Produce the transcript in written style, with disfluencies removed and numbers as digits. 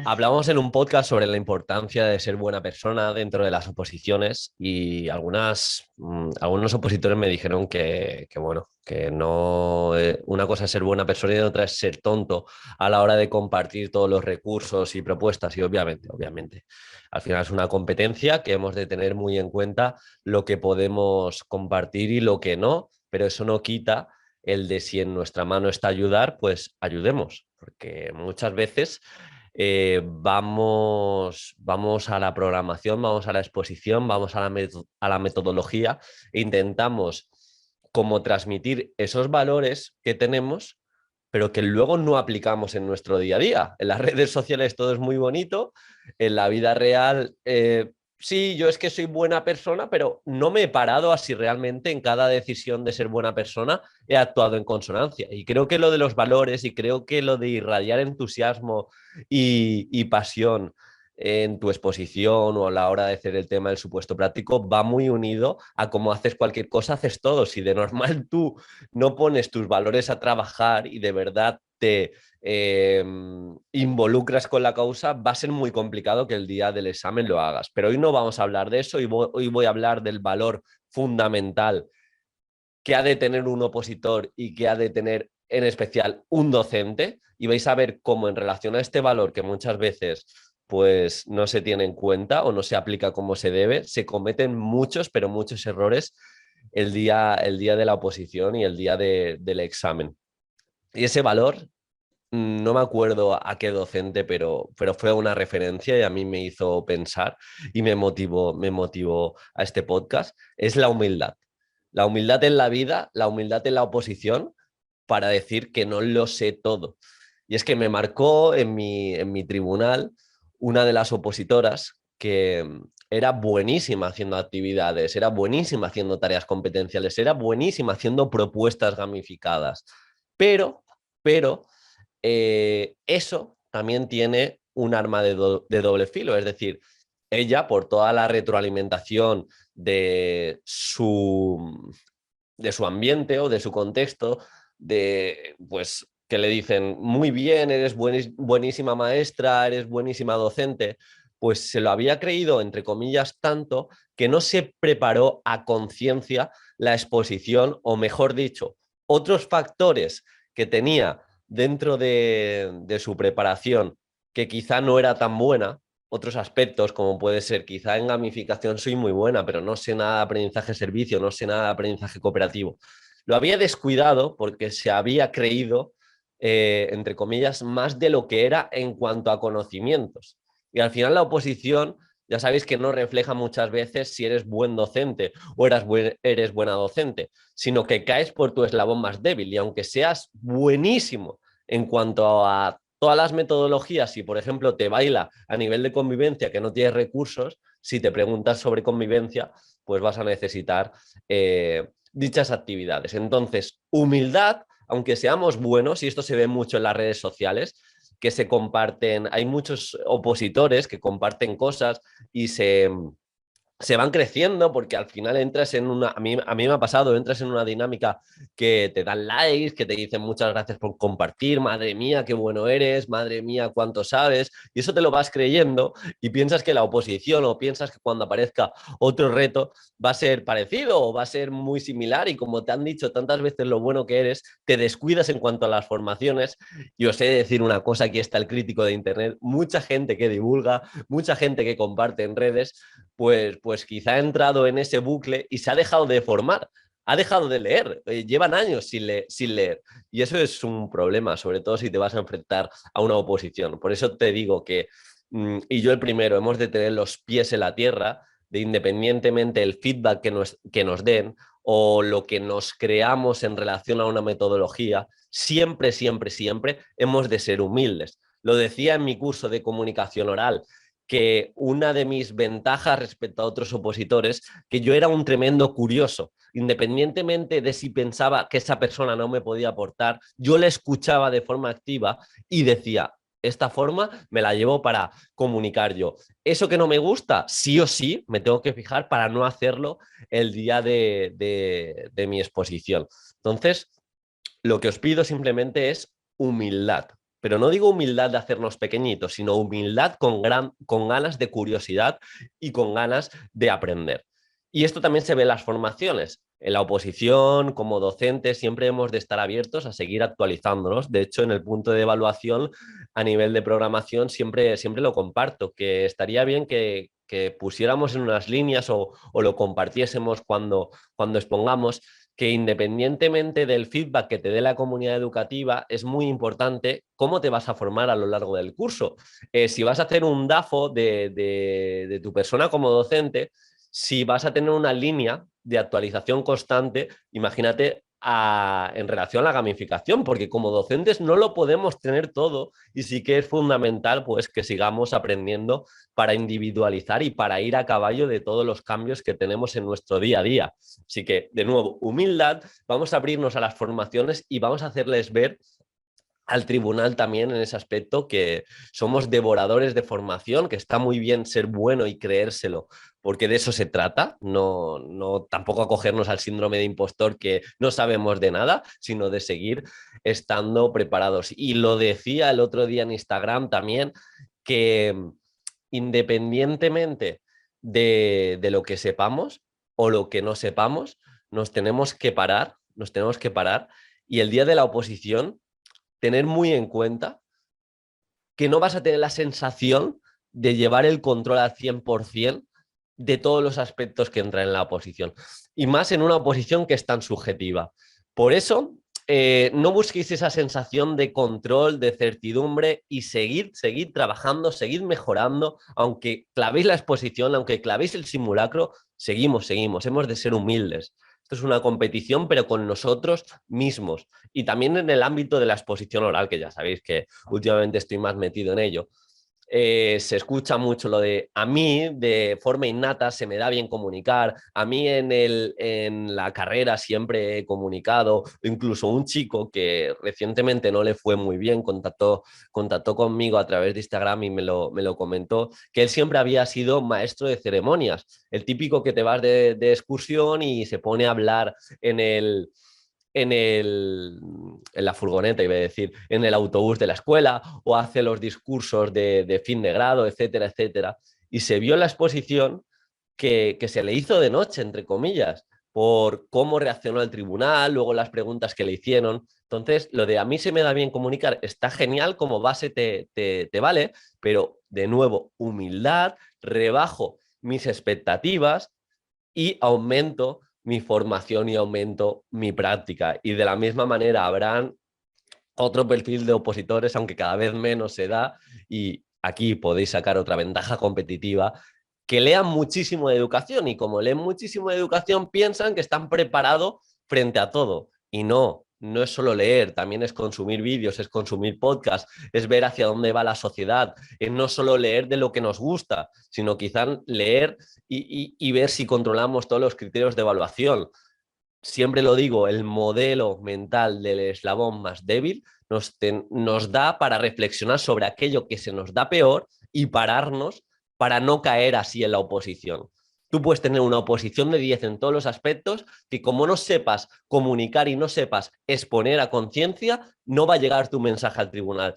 Hablamos en un podcast sobre la importancia de ser buena persona dentro de las oposiciones y algunos opositores me dijeron bueno, que no, una cosa es ser buena persona y otra es ser tonto a la hora de compartir todos los recursos y propuestas y obviamente, al final es una competencia que hemos de tener muy en cuenta lo que podemos compartir y lo que no, pero eso no quita el de si en nuestra mano está ayudar, pues ayudemos, porque muchas veces vamos a la programación, vamos a la exposición, vamos a a la metodología e intentamos como transmitir esos valores que tenemos, pero que luego no aplicamos en nuestro día a día. En las redes sociales todo es muy bonito, en la vida real sí, yo es que soy buena persona, pero no me he parado a si realmente en cada decisión de ser buena persona he actuado en consonancia. Y creo que lo de los valores y creo que lo de irradiar entusiasmo y pasión en tu exposición o a la hora de hacer el tema del supuesto práctico va muy unido a cómo haces cualquier cosa, haces todo. Si de normal tú no pones tus valores a trabajar y de verdad te involucras con la causa, va a ser muy complicado que el día del examen lo hagas. Pero hoy no vamos a hablar de eso, hoy voy a hablar del valor fundamental que ha de tener un opositor y que ha de tener en especial un docente, y vais a ver cómo en relación a este valor que muchas veces pues no se tiene en cuenta o no se aplica como se debe, se cometen muchos, pero muchos errores el día de la oposición y el día del examen. Y ese valor, no me acuerdo a qué docente, pero fue una referencia y a mí me hizo pensar y me motivó a este podcast, es la humildad. La humildad en la vida, la humildad en la oposición para decir que no lo sé todo. Y es que me marcó en mi tribunal una de las opositoras que era buenísima haciendo actividades, era buenísima haciendo tareas competenciales, era buenísima haciendo propuestas gamificadas. Pero eso también tiene un arma de doble filo, es decir, ella por toda la retroalimentación de su ambiente o de su contexto, de pues que le dicen muy bien, eres buenísima maestra, eres buenísima docente, pues se lo había creído, entre comillas, tanto que no se preparó a conciencia la exposición, o mejor dicho, otros factores que tenía dentro de su preparación que quizá no era tan buena, otros aspectos, como puede ser, quizá en gamificación soy muy buena, pero no sé nada de aprendizaje-servicio, no sé nada de aprendizaje cooperativo. Lo había descuidado porque se había creído, entre comillas, más de lo que era en cuanto a conocimientos. Y al final la oposición, ya sabéis que no refleja muchas veces si eres buen docente o eres buena docente, sino que caes por tu eslabón más débil. Y aunque seas buenísimo en cuanto a todas las metodologías, si por ejemplo te baila a nivel de convivencia que no tienes recursos, si te preguntas sobre convivencia, pues vas a necesitar dichas actividades. Entonces, humildad, aunque seamos buenos, y esto se ve mucho en las redes sociales, que se comparten, hay muchos opositores que comparten cosas y se van creciendo porque al final entras en una, a mí me ha pasado, entras en una dinámica que te dan likes, que te dicen muchas gracias por compartir, madre mía, qué bueno eres, madre mía, cuánto sabes, y eso te lo vas creyendo y piensas que la oposición o piensas que cuando aparezca otro reto va a ser parecido o va a ser muy similar y como te han dicho tantas veces lo bueno que eres, te descuidas en cuanto a las formaciones. Y os he de decir una cosa, aquí está el crítico de Internet, mucha gente que divulga, mucha gente que comparte en redes, pues quizá ha entrado en ese bucle y se ha dejado de formar, ha dejado de leer, llevan años sin leer. Y eso es un problema, sobre todo si te vas a enfrentar a una oposición. Por eso te digo que, y yo el primero, hemos de tener los pies en la tierra, de independientemente el feedback que nos den o lo que nos creamos en relación a una metodología, siempre, siempre, siempre hemos de ser humildes. Lo decía en mi curso de comunicación oral, que una de mis ventajas respecto a otros opositores, que yo era un tremendo curioso, independientemente de si pensaba que esa persona no me podía aportar, yo le escuchaba de forma activa y decía, esta forma me la llevo para comunicar yo. Eso que no me gusta, sí o sí, me tengo que fijar para no hacerlo el día de mi exposición. Entonces, lo que os pido simplemente es humildad. pero no digo humildad de hacernos pequeñitos, sino humildad con ganas de curiosidad y con ganas de aprender. Y esto también se ve en las formaciones. En la oposición, como docentes, siempre hemos de estar abiertos a seguir actualizándonos. De hecho, en el punto de evaluación a nivel de programación siempre lo comparto, que estaría bien que pusiéramos en unas líneas o lo compartiésemos cuando expongamos, que independientemente del feedback que te dé la comunidad educativa, es muy importante cómo te vas a formar a lo largo del curso. Si vas a hacer un DAFO de tu persona como docente, si vas a tener una línea de actualización constante, imagínate en relación a la gamificación, porque como docentes no lo podemos tener todo y sí que es fundamental pues que sigamos aprendiendo para individualizar y para ir a caballo de todos los cambios que tenemos en nuestro día a día. Así que, de nuevo, humildad, vamos a abrirnos a las formaciones y vamos a hacerles ver al tribunal también en ese aspecto que somos devoradores de formación, que está muy bien ser bueno y creérselo, porque de eso se trata, no tampoco acogernos al síndrome de impostor que no sabemos de nada, sino de seguir estando preparados. Y lo decía el otro día en Instagram también, que independientemente de lo que sepamos o lo que no sepamos, nos tenemos que parar y el día de la oposición tener muy en cuenta que no vas a tener la sensación de llevar el control al 100% de todos los aspectos que entran en la oposición. Y más en una oposición que es tan subjetiva. Por eso, no busquéis esa sensación de control, de certidumbre y seguid trabajando, seguid mejorando, aunque clavéis la exposición, aunque clavéis el simulacro, seguimos, hemos de ser humildes. Esto es una competición, pero con nosotros mismos. Y también en el ámbito de la exposición oral, que ya sabéis que últimamente estoy más metido en ello. Se escucha mucho lo de a mí de forma innata se me da bien comunicar, a mí en la carrera siempre he comunicado, incluso un chico que recientemente no le fue muy bien, contactó conmigo a través de Instagram y me lo comentó, que él siempre había sido maestro de ceremonias, el típico que te vas de excursión y se pone a hablar en el, en la furgoneta, iba a decir, en el autobús de la escuela o hace los discursos de fin de grado, etcétera, etcétera. Y se vio en la exposición que se le hizo de noche, entre comillas, por cómo reaccionó el tribunal, luego las preguntas que le hicieron. Entonces, lo de a mí se me da bien comunicar está genial, como base te vale, pero de nuevo, humildad, rebajo mis expectativas y aumento mi formación y aumento mi práctica. Y de la misma manera habrán otro perfil de opositores, aunque cada vez menos se da, y aquí podéis sacar otra ventaja competitiva, que lean muchísimo de educación y como leen muchísimo de educación piensan que están preparados frente a todo. Y no es solo leer, también es consumir vídeos, es consumir podcasts, es ver hacia dónde va la sociedad, es no solo leer de lo que nos gusta, sino quizás leer y ver si controlamos todos los criterios de evaluación. Siempre lo digo, el modelo mental del eslabón más débil nos da para reflexionar sobre aquello que se nos da peor y pararnos para no caer así en la oposición. Tú puedes tener una oposición de 10 en todos los aspectos que como no sepas comunicar y no sepas exponer a conciencia, no va a llegar tu mensaje al tribunal.